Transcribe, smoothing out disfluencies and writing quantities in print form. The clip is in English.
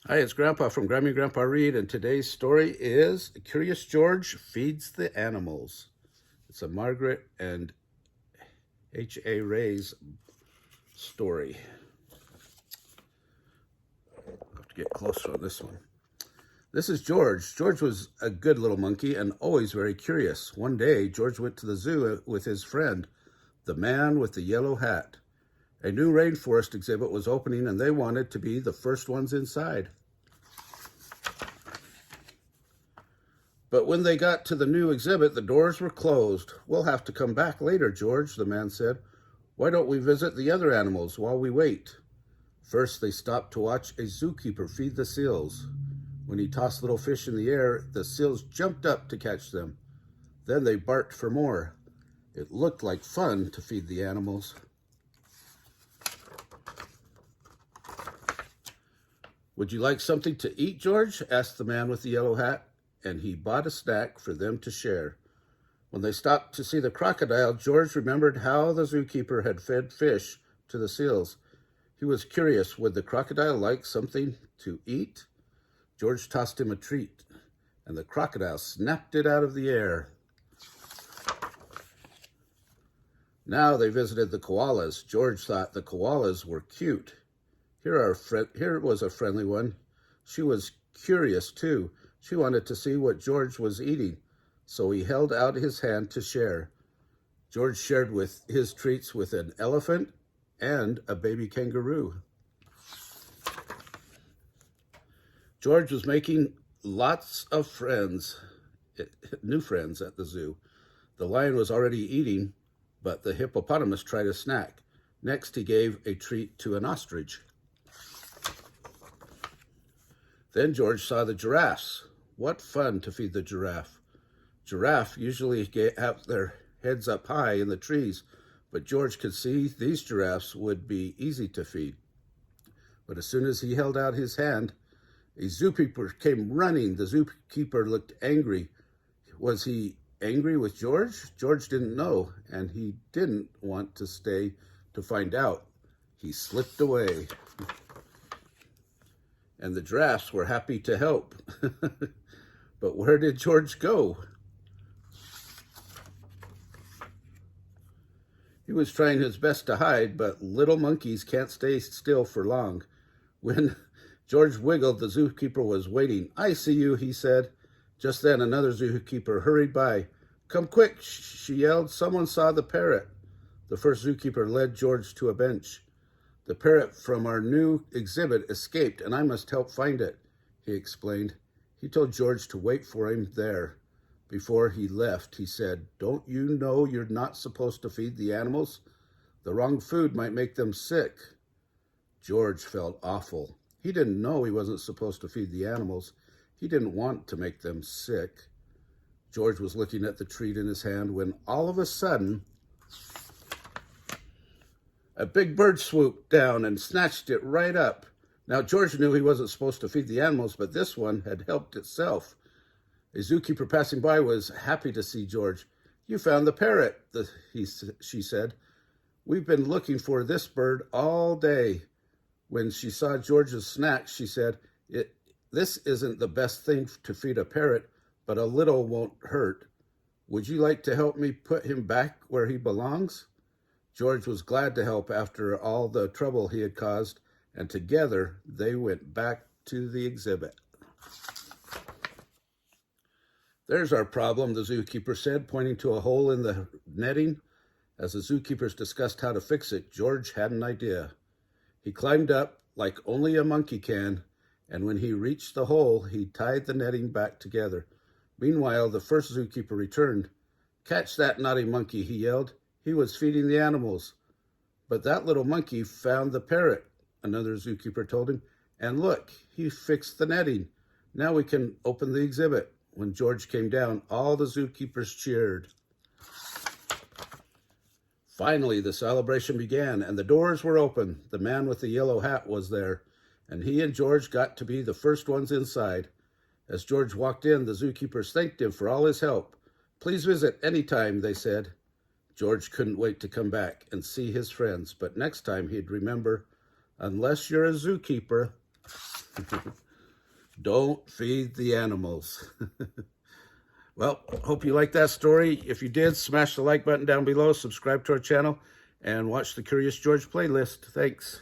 Hi, it's Grandpa from Grammy and Grandpa Read, and today's story is Curious George Feeds the Animals. It's a Margret and H.A. Ray's story. I'll have to get closer on this one. This is George. George was a good little monkey and always very curious. One day, George went to the zoo with his friend, the man with the yellow hat. A new rainforest exhibit was opening, and they wanted to be the first ones inside. But when they got to the new exhibit, the doors were closed. "We'll have to come back later, George," the man said. "Why don't we visit the other animals while we wait?" First, they stopped to watch a zookeeper feed the seals. When he tossed little fish in the air, the seals jumped up to catch them. Then they barked for more. It looked like fun to feed the animals. "Would you like something to eat, George?" asked the man with the yellow hat, and he bought a snack for them to share. When they stopped to see the crocodile, George remembered how the zookeeper had fed fish to the seals. He was curious, would the crocodile like something to eat? George tossed him a treat, and the crocodile snapped it out of the air. Now they visited the koalas. George thought the koalas were cute. Here was a friendly one. She was curious, too. She wanted to see what George was eating, so he held out his hand to share. George shared with his treats with an elephant and a baby kangaroo. George was making lots of friends, new friends at the zoo. The lion was already eating, but the hippopotamus tried a snack. Next, he gave a treat to an ostrich. Then George saw the giraffes. What fun to feed the giraffe. Giraffe usually have their heads up high in the trees, but George could see these giraffes would be easy to feed. But as soon as he held out his hand, a zookeeper came running. The zookeeper looked angry. Was he angry with George? George didn't know, and he didn't want to stay to find out. He slipped away. And the giraffes were happy to help. But where did George go? He was trying his best to hide, but little monkeys can't stay still for long. When George wiggled, the zookeeper was waiting. "I see you," he said. Just then, another zookeeper hurried by. "Come quick," she yelled. "Someone saw the parrot." The first zookeeper led George to a bench. "The parrot from our new exhibit escaped, and I must help find it," he explained. He told George to wait for him there. Before he left, he said, "Don't you know you're not supposed to feed the animals? The wrong food might make them sick." George felt awful. He didn't know he wasn't supposed to feed the animals. He didn't want to make them sick. George was looking at the treat in his hand when all of a sudden, a big bird swooped down and snatched it right up. Now, George knew he wasn't supposed to feed the animals, but this one had helped itself. A zookeeper passing by was happy to see George. "You found the parrot," she said. "We've been looking for this bird all day." When she saw George's snack, she said, "This isn't the best thing to feed a parrot, but a little won't hurt. Would you like to help me put him back where he belongs?" George was glad to help after all the trouble he had caused, and together they went back to the exhibit. "There's our problem," the zookeeper said, pointing to a hole in the netting. As the zookeepers discussed how to fix it, George had an idea. He climbed up like only a monkey can, and when he reached the hole, he tied the netting back together. Meanwhile, the first zookeeper returned. "Catch that naughty monkey," he yelled. "He was feeding the animals." "But that little monkey found the parrot," another zookeeper told him. "And look, he fixed the netting. Now we can open the exhibit." When George came down, all the zookeepers cheered. Finally, the celebration began, and the doors were open. The man with the yellow hat was there, and he and George got to be the first ones inside. As George walked in, the zookeepers thanked him for all his help. "Please visit anytime," they said. George couldn't wait to come back and see his friends, but next time he'd remember, unless you're a zookeeper. Don't feed the animals. Well, hope you liked that story. If you did, smash the like button down below, subscribe to our channel, and watch the Curious George playlist. Thanks.